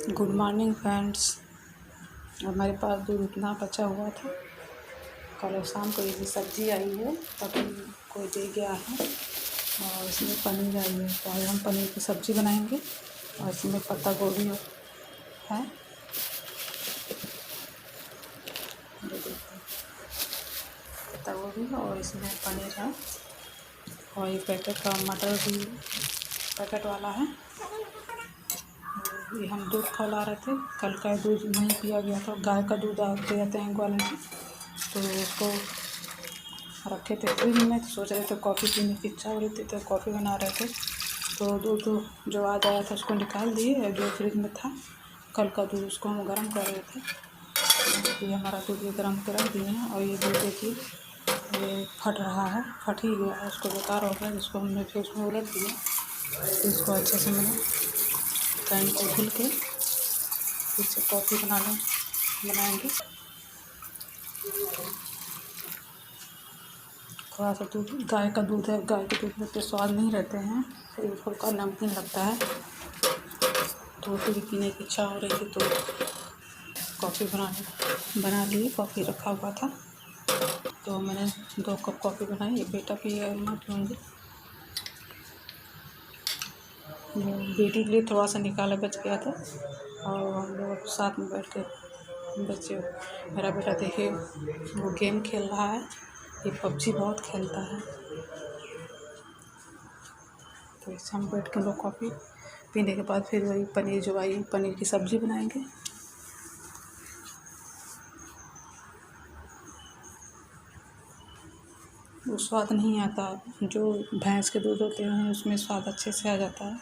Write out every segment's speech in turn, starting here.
Good morning friends. हमारे पास दूध इतना बचा हुआ था, कल शाम को ये सब्ज़ी आई है, पति कोई दे गया है और इसमें पनीर आई है। तो आज हम पनीर की सब्ज़ी बनाएंगे और इसमें पत्ता गोभी है, पत्ता गोभी और इसमें पनीर है और ये पैकेट का मटर भी पैकेट वाला है। ये हम दूध खौला रहे थे, कल का दूध नहीं पिया गया था, गाय का दूध आते रहते हैं ग्वाले में, तो उसको रखे थे फ्रिज में। तो सोच रहे थे कॉफ़ी पीने की इच्छा हो रही थी तो कॉफ़ी बना रहे थे, तो दूध जो आज आया था उसको निकाल दिए, जो फ्रिज में था कल का दूध उसको हम गर्म कर रहे थे। ये हमारा दूध ये गर्म कर रख दिए हैं और ये दूध देखिए ये फट रहा है, फट ही गया, उसको बेकार हो गया, जिसको हमने फिर उसमें उलट दिया। तो इसको अच्छे से मैंने पैन को धुल के इससे कॉफ़ी बनाएंगे। थोड़ा सा दूध, गाय का दूध है, गाय के दूध में तो स्वाद नहीं रहते हैं, फिर हल्का नमकीन लगता है। तो फिर पीने की इच्छा हो रही थी तो कॉफ़ी बना ली। कॉफ़ी रखा हुआ था तो मैंने 2 कप कॉफ़ी बनाई। बेटा पिएगा, मैं पीऊँगी। वो बेटी के लिए थोड़ा सा निकाला बच गया था और हम लोग साथ में बैठ के बच्चे, मेरा बेटा देखिए वो गेम खेल रहा है, ये पबजी बहुत खेलता है। तो इससे हम बैठ के लोग कॉफ़ी पीने के बाद फिर वही पनीर जो आई, पनीर की सब्ज़ी बनाएंगे। वो स्वाद नहीं आता जो भैंस के दूध होते हैं, उसमें स्वाद अच्छे से आ जाता है,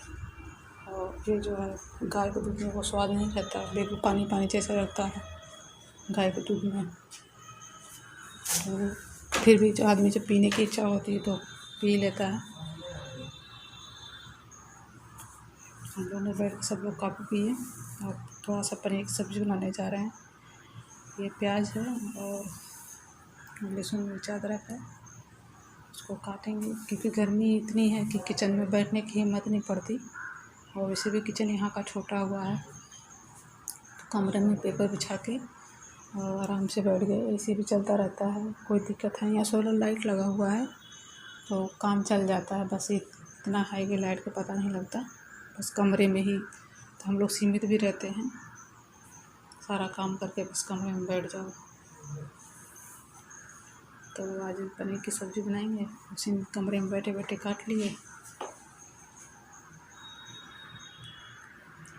और ये जो है गाय के दूध में वो स्वाद नहीं रहता, बिल्कुल पानी पानी जैसा रहता है गाय के दूध में। तो फिर भी जो आदमी जब पीने की इच्छा होती है तो पी लेता है। हम लोगों ने बैठ के सब लोग कॉफ़ी पिए और थोड़ा सा पनीर की सब्ज़ी बनाने जा रहे हैं। ये प्याज है और लहसुन मिर्च अदरक है, उसको काटेंगे क्योंकि गर्मी इतनी है कि किचन में बैठने की हिम्मत नहीं पड़ती, और वैसे भी किचन यहाँ का छोटा हुआ है। तो कमरे में पेपर बिछा के और आराम से बैठ गए, एसी भी चलता रहता है, कोई दिक्कत है। यहाँ सोलर लाइट लगा हुआ है तो काम चल जाता है, बस इतना है कि लाइट का पता नहीं लगता, बस कमरे में ही तो हम लोग सीमित भी रहते हैं, सारा काम करके बस कमरे में बैठ जाओ। तो आज पनीर की सब्ज़ी बनाएंगे, उसी कमरे में बैठे बैठे काट लिए।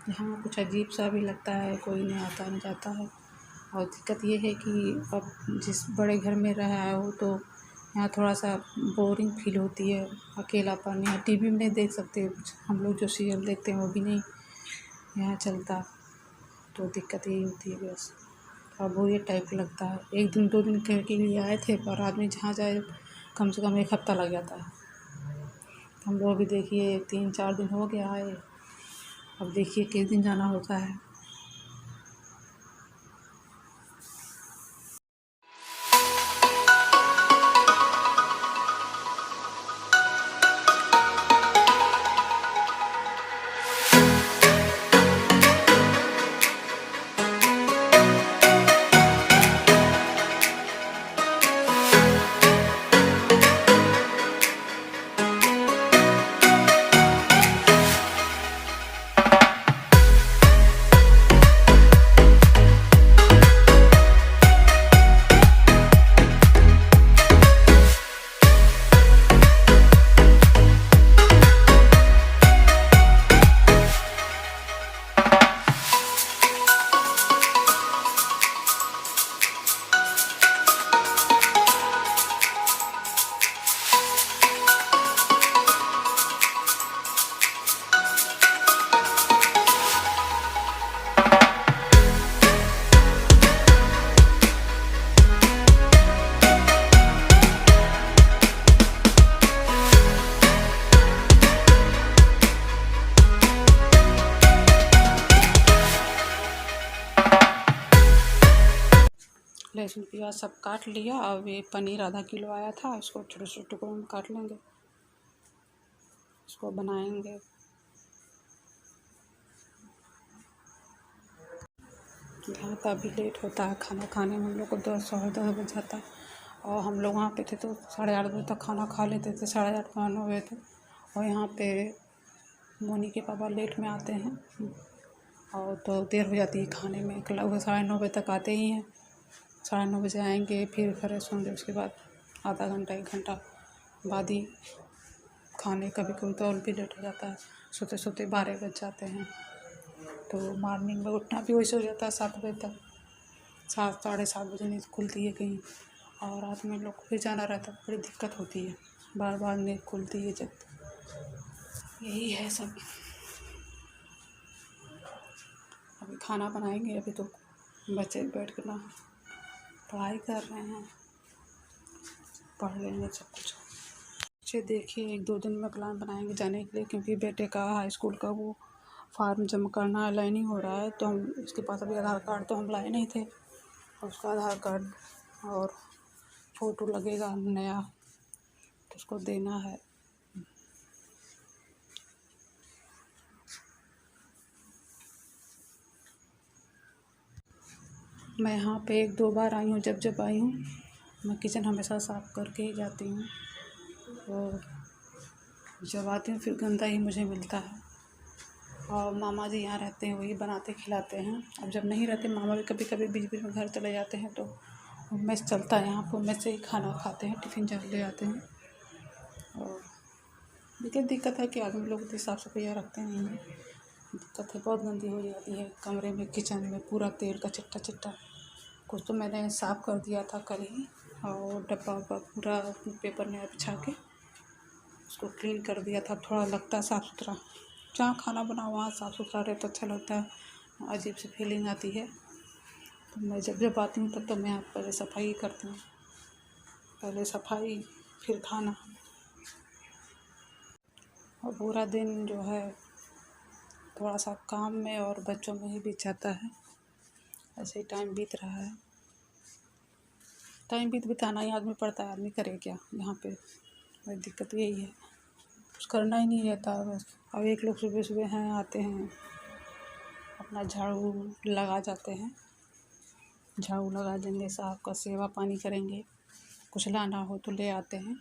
यहाँ कुछ अजीब सा भी लगता है, कोई नहीं आता नहीं जाता है। और दिक्कत ये है कि अब जिस बड़े घर में रहा हो तो यहाँ थोड़ा सा बोरिंग फील होती है, अकेलापन। यहाँ टीवी में नहीं देख सकते कुछ, हम लोग जो सीरियल देखते हैं वो भी नहीं यहाँ चलता, तो दिक्कत यही होती है बस। थोड़ा बोरियत टाइप का लगता है। 1 दिन 2 दिन के लिए आए थे, पर आदमी जहाँ जाए कम से कम 1 हफ़्ता लग जाता है। हम लोग भी देखिए 3-4 दिन हो गया आए, अब देखिए किस दिन जाना होता है। लहसुन प्याज सब काट लिया। अब ये पनीर आधा किलो आया था, इसको छोटे छोटे टुकड़ों में काट लेंगे, इसको बनाएंगे। यहाँ का भी लेट होता है खाना खाने में। हम लोग को 10 बज जाता है और हम लोग वहाँ पे थे तो 8:30 बजे तक खाना खा लेते थे, 8:30 9 बजे तक। और यहाँ पे मोनी के पापा लेट में आते हैं और तो देर हो जाती है खाने में। लगभग 9:30 बजे तक आते ही हैं। 9:30 बजे आएंगे, फिर फ्रेश होंगे, उसके बाद आधा घंटा 1 घंटा बाद ही खाने। कभी कभी तो और भी लेट हो जाता है, सोते सोते 12 बज जाते हैं। तो मॉर्निंग में उठना भी वैसे हो जाता है 7 बजे तक। 7 7:30 बजे नींद खुलती है कहीं, और रात में लोग को भी जाना रहता है, बड़ी दिक्कत होती है, बार बार नींद खुलती है जब। यही है सब। अभी खाना बनाएंगे, अभी तो बच्चे बैठ कर ना पढ़ाई कर रहे हैं, पढ़ लेंगे सब कुछ। बच्चे देखिए 1-2 दिन में प्लान बनाएंगे जाने के लिए, क्योंकि बेटे का हाई स्कूल का वो फॉर्म जमा करना है, लाइन ही हो रहा है। तो हम उसके पास अभी आधार कार्ड तो हम लाए नहीं थे, और उसका आधार कार्ड और फ़ोटो लगेगा नया, तो उसको देना है। मैं यहाँ पे 1-2 बार आई हूँ। जब आई हूँ मैं किचन हमेशा साफ़ करके ही जाती हूँ, और जब आती हूँ फिर गंदा ही मुझे मिलता है। और मामा जी यहाँ रहते हैं, वही बनाते खिलाते हैं। अब जब नहीं रहते मामा भी कभी कभी बीच बीच में घर चले जाते हैं, तो मेस चलता है यहाँ पर, मेस से ही खाना खाते हैं, टिफ़िन जब ले आते हैं। और लेकिन दिक्कत है कि आदमी लोग इतनी साफ़ सफाई रखते नहीं हैं। दिक्कत है, बहुत गंदी हो जाती है कमरे में, किचन में पूरा तेल का चिट्टा चिट्टा। कुछ तो मैंने साफ़ कर दिया था कल ही, और डब्बा वब्बा पूरा पेपर में बिछा के उसको क्लीन कर दिया था। थोड़ा लगता है साफ़ सुथरा, जहाँ खाना बनाओ वहाँ साफ़ सुथरा रहे तो अच्छा लगता है, अजीब सी फीलिंग आती है। तो मैं जब आती हूँ तब तो मैं पहले सफाई करती हूँ, पहले सफाई फिर खाना। और पूरा दिन जो है थोड़ा सा काम में और बच्चों में ही बीत जाता है, ऐसे ही टाइम बीत रहा है। टाइम बिताना ही आदमी पड़ता है, आदमी करे क्या यहाँ पे। मेरी दिक्कत यही है, कुछ करना ही नहीं रहता बस। अब एक लोग सुबह सुबह हैं, आते हैं अपना झाड़ू लगा जाते हैं, झाड़ू लगा देंगे, साहब का सेवा पानी करेंगे। कुछ लाना हो तो ले आते हैं,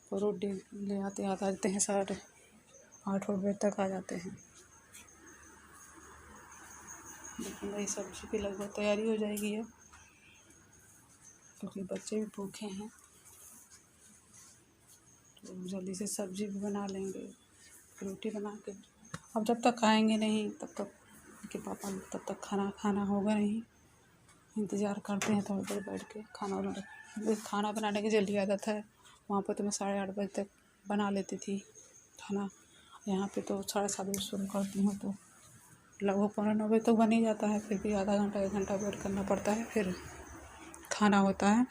तो रोटी ले आते आ जाते हैं 8:30 बजे तक आ जाते हैं। लेकिन वही सब्ज़ी की लगभग तैयारी हो जाएगी अब, क्योंकि बच्चे भी भूखे हैं। तो जल्दी से सब्ज़ी भी बना लेंगे, रोटी बना के। अब जब तक खाएंगे नहीं तब तक उनके पापा तब तक खाना होगा नहीं। इंतज़ार करते हैं थोड़ी देर बैठ के। खाना बनाने की जल्दी आदत है। वहाँ पर तो मैं 8:30 बजे तक बना लेती थी खाना, यहाँ पे तो 7:30 बजे शुरू करती हूँ, तो लगभग 8:45 बजे तक बन ही जाता है। फिर भी आधा घंटा 1 घंटा वेट करना पड़ता है, फिर खाना होता है।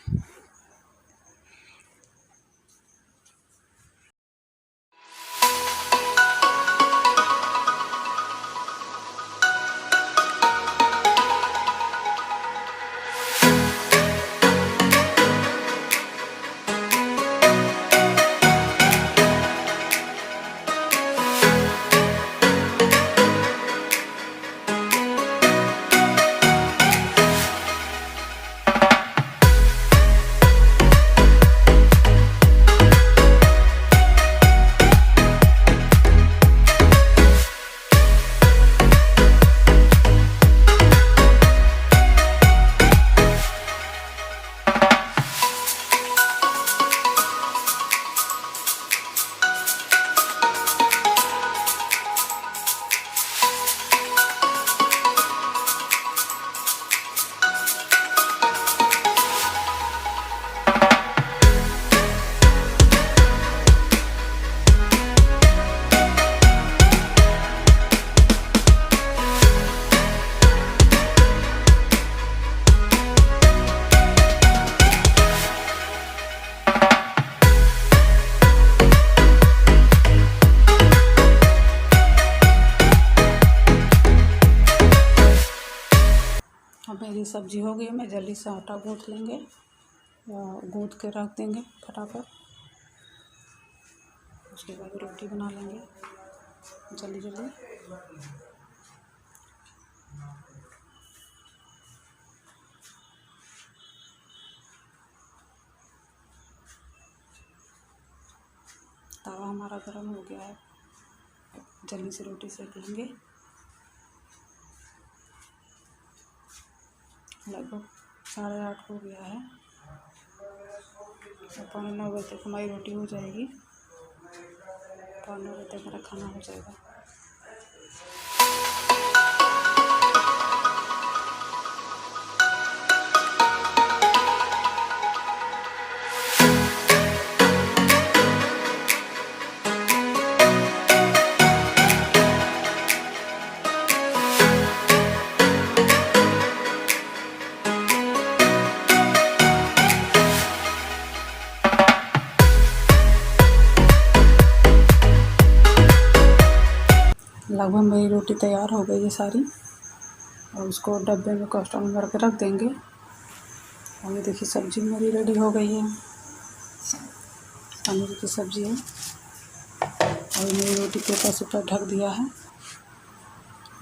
अब मेरी सब्ज़ी हो गई, मैं जल्दी से आटा गूँथ लेंगे, गूँथ के रख देंगे फटाफट। उसके बाद रोटी बना लेंगे जल्दी जल्दी। तवा हमारा गर्म हो गया है, जल्दी से रोटी सेक लेंगे। लगभग 8:30 हो गया है, 9:15 बजे तक हमारी रोटी हो जाएगी। 9:15 बजे तक मेरा खाना हो जाएगा। लगभग मेरी रोटी तैयार हो गई है सारी, और उसको डब्बे में कस्टर्ड में भर के रख देंगे। और ये देखिए सब्ज़ी मेरी रेडी हो गई है, पनीर की सब्ज़ी है। और मेरी रोटी पेपर से ऊपर ढक दिया है।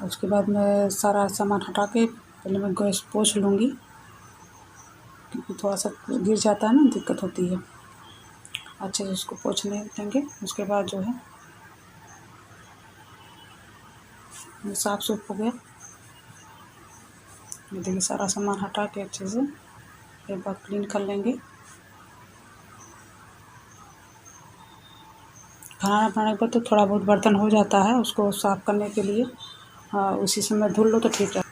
उसके बाद मैं सारा सामान हटा के पहले मैं गैस पोंछ लूँगी, क्योंकि थोड़ा सा गिर जाता है ना, दिक्कत होती है। अच्छे से उसको पोंछने देंगे। उसके बाद जो है साफ सूफ हो गया। ये देखिए सारा सामान हटा के अच्छे से एक बार क्लीन कर लेंगे। खाना बनाने के बाद तो थोड़ा बहुत बर्तन हो जाता है, उसको साफ़ करने के लिए उसी समय धुल लो तो ठीक है।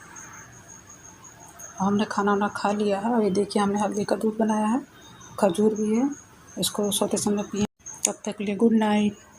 हमने खाना वाना खा लिया है, और ये देखिए हमने हल्दी का दूध बनाया है, खजूर भी है, इसको सोते समय पिए। तब तक के लिए गुड नाइट।